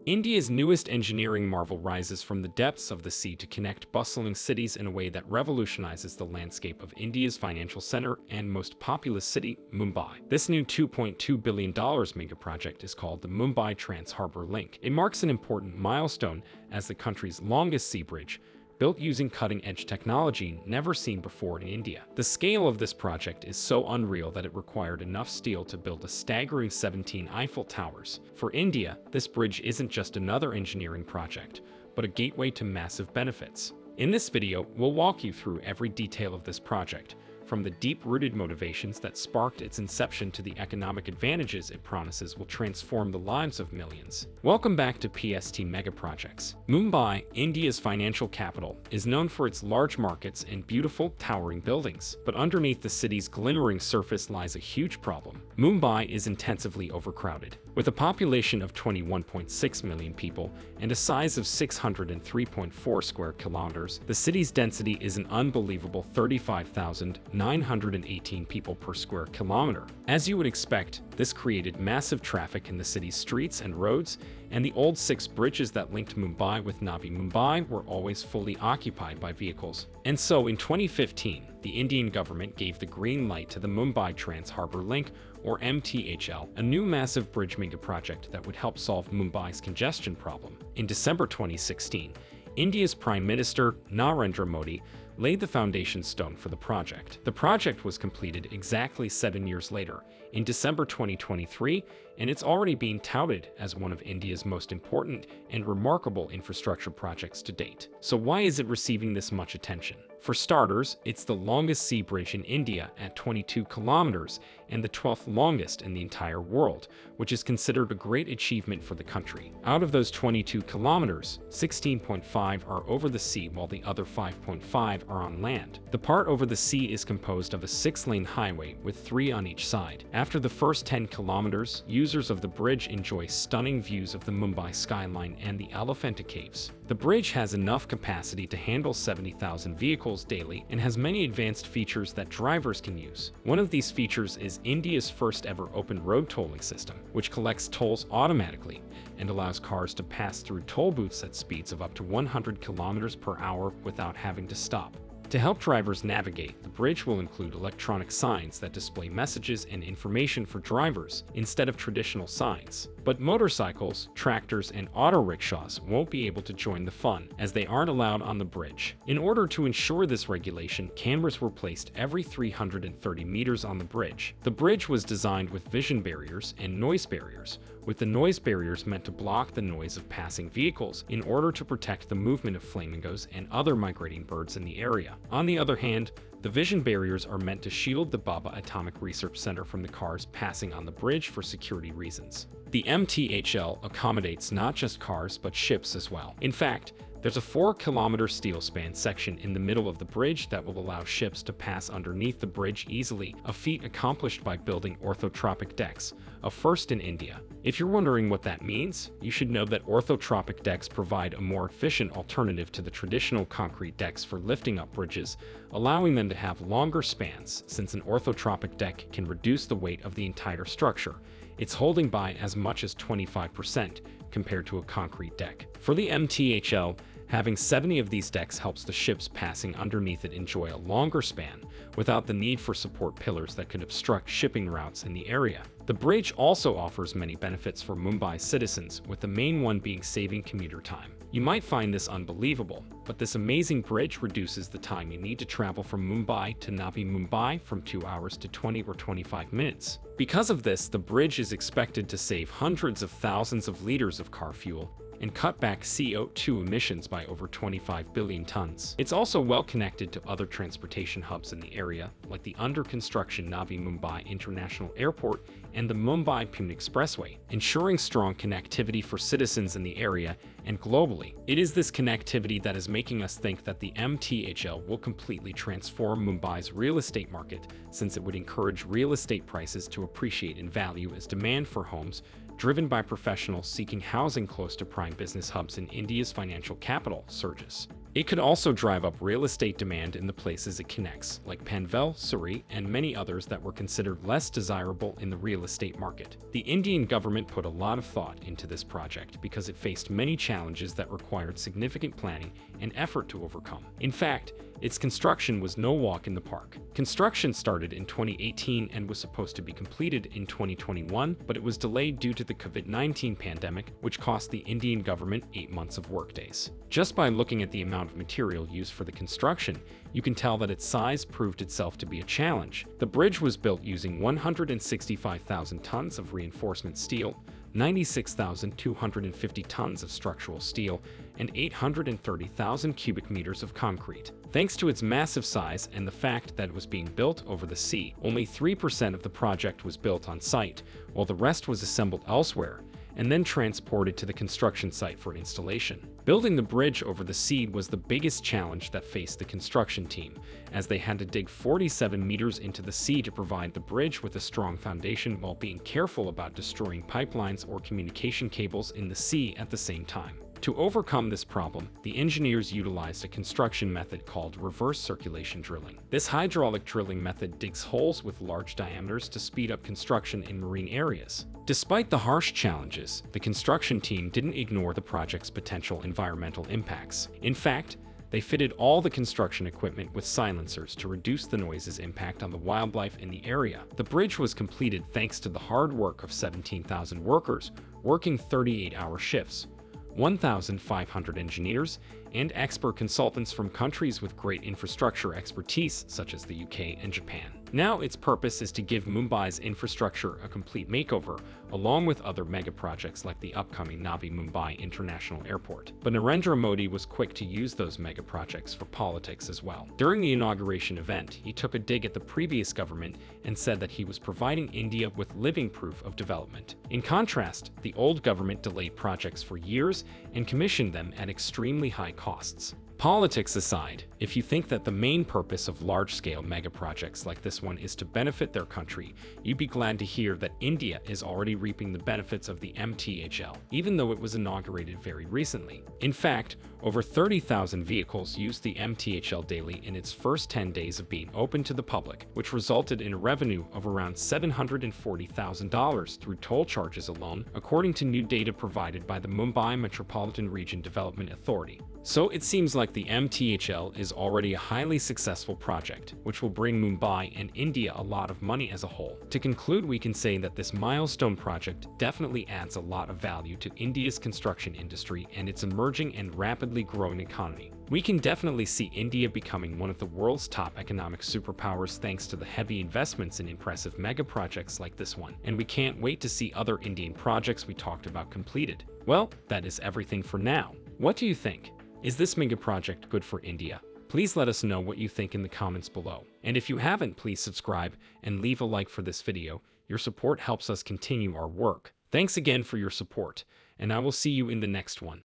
India's newest engineering marvel rises from the depths of the sea to connect bustling cities in a way that revolutionizes the landscape of India's financial center and most populous city, Mumbai. This new $2.2 billion megaproject is called the Mumbai Trans-Harbour Link. It marks an important milestone as the country's longest sea bridge, built using cutting-edge technology never seen before in India. The scale of this project is so unreal that it required enough steel to build a staggering 17 Eiffel Towers. For India, this bridge isn't just another engineering project, but a gateway to massive benefits. In this video, we'll walk you through every detail of this project, from the deep-rooted motivations that sparked its inception to the economic advantages it promises will transform the lives of millions. Welcome back to PST Megaprojects. Mumbai, India's financial capital, is known for its large markets and beautiful, towering buildings. But underneath the city's glimmering surface lies a huge problem. Mumbai is intensively overcrowded. With a population of 21.6 million people and a size of 603.4 square kilometers, the city's density is an unbelievable 35,918 people per square kilometer. As you would expect, this created massive traffic in the city's streets and roads, and the old 6 bridges that linked Mumbai with Navi Mumbai were always fully occupied by vehicles. And so in 2015, the Indian government gave the green light to the Mumbai Trans-Harbour Link, or MTHL, a new massive bridge megaproject that would help solve Mumbai's congestion problem. In December 2016, India's Prime Minister Narendra Modi laid the foundation stone for the project. The project was completed exactly 7 years later, in December 2023, and it's already being touted as one of India's most important and remarkable infrastructure projects to date. So why is it receiving this much attention? For starters, it's the longest sea bridge in India at 22 kilometers and the 12th longest in the entire world, which is considered a great achievement for the country. Out of those 22 kilometers, 16.5 are over the sea while the other 5.5 are on land. The part over the sea is composed of a 6-lane highway with 3 on each side. After the first 10 kilometers, users of the bridge enjoy stunning views of the Mumbai skyline and the Elephanta Caves. The bridge has enough capacity to handle 70,000 vehicles daily and has many advanced features that drivers can use. One of these features is India's first ever open road tolling system, which collects tolls automatically and allows cars to pass through toll booths at speeds of up to 100 kilometers per hour without having to stop. To help drivers navigate, the bridge will include electronic signs that display messages and information for drivers instead of traditional signs. But motorcycles, tractors, and auto rickshaws won't be able to join the fun, as they aren't allowed on the bridge. In order to ensure this regulation, cameras were placed every 330 meters on the bridge. The bridge was designed with vision barriers and noise barriers, with the noise barriers meant to block the noise of passing vehicles in order to protect the movement of flamingos and other migrating birds in the area. On the other hand, the vision barriers are meant to shield the Baba Atomic Research Center from the cars passing on the bridge for security reasons. The MTHL accommodates not just cars but ships as well. In fact, there's a 4-kilometer steel span section in the middle of the bridge that will allow ships to pass underneath the bridge easily, a feat accomplished by building orthotropic decks, a first in India. If you're wondering what that means, you should know that orthotropic decks provide a more efficient alternative to the traditional concrete decks for lifting up bridges, allowing them to have longer spans, since an orthotropic deck can reduce the weight of the entire structure. It's holding by as much as 25% compared to a concrete deck. For the MTHL, having 70 of these decks helps the ships passing underneath it enjoy a longer span without the need for support pillars that could obstruct shipping routes in the area. The bridge also offers many benefits for Mumbai citizens, with the main one being saving commuter time. You might find this unbelievable, but this amazing bridge reduces the time you need to travel from Mumbai to Navi Mumbai from 2 hours to 20 or 25 minutes. Because of this, the bridge is expected to save hundreds of thousands of liters of car fuel and cut back CO2 emissions by over 25 billion tons. It's also well connected to other transportation hubs in the area, like the under-construction Navi Mumbai International Airport and the Mumbai-Pune Expressway, ensuring strong connectivity for citizens in the area and globally. It is this connectivity that is making us think that the MTHL will completely transform Mumbai's real estate market, since it would encourage real estate prices to appreciate in value as demand for homes driven by professionals seeking housing close to prime business hubs in India's financial capital surges. It could also drive up real estate demand in the places it connects, like Panvel, Surrey, and many others that were considered less desirable in the real estate market. The Indian government put a lot of thought into this project because it faced many challenges that required significant planning and effort to overcome. In fact, its construction was no walk in the park. Construction started in 2018 and was supposed to be completed in 2021, but it was delayed due to the COVID-19 pandemic, which cost the Indian government 8 months of workdays. Just by looking at the amount of material used for the construction, you can tell that its size proved itself to be a challenge. The bridge was built using 165,000 tons of reinforcement steel, 96,250 tons of structural steel, and 830,000 cubic meters of concrete. Thanks to its massive size and the fact that it was being built over the sea, only 3% of the project was built on site, while the rest was assembled elsewhere and then transported to the construction site for installation. Building the bridge over the sea was the biggest challenge that faced the construction team, as they had to dig 47 meters into the sea to provide the bridge with a strong foundation while being careful about destroying pipelines or communication cables in the sea at the same time. To overcome this problem, the engineers utilized a construction method called reverse circulation drilling. This hydraulic drilling method digs holes with large diameters to speed up construction in marine areas. Despite the harsh challenges, the construction team didn't ignore the project's potential environmental impacts. In fact, they fitted all the construction equipment with silencers to reduce the noise's impact on the wildlife in the area. The bridge was completed thanks to the hard work of 17,000 workers working 38-hour shifts, 1,500 engineers, and expert consultants from countries with great infrastructure expertise such as the UK and Japan. Now its purpose is to give Mumbai's infrastructure a complete makeover, along with other mega projects like the upcoming Navi Mumbai International Airport. But Narendra Modi was quick to use those mega projects for politics as well. During the inauguration event, he took a dig at the previous government and said that he was providing India with living proof of development. In contrast, the old government delayed projects for years and commissioned them at extremely high costs. Politics aside, if you think that the main purpose of large-scale mega-projects like this one is to benefit their country, you'd be glad to hear that India is already reaping the benefits of the MTHL, even though it was inaugurated very recently. In fact, over 30,000 vehicles used the MTHL daily in its first 10 days of being open to the public, which resulted in a revenue of around $740,000 through toll charges alone, according to new data provided by the Mumbai Metropolitan Region Development Authority. So it seems like the MTHL is already a highly successful project, which will bring Mumbai and India a lot of money as a whole. To conclude, we can say that this milestone project definitely adds a lot of value to India's construction industry and its emerging and rapidly growing economy. We can definitely see India becoming one of the world's top economic superpowers thanks to the heavy investments in impressive mega projects like this one, and we can't wait to see other Indian projects we talked about completed. Well, that is everything for now. What do you think? Is this mega project good for India? Please let us know what you think in the comments below. And if you haven't, please subscribe and leave a like for this video. Your support helps us continue our work. Thanks again for your support, and I will see you in the next one.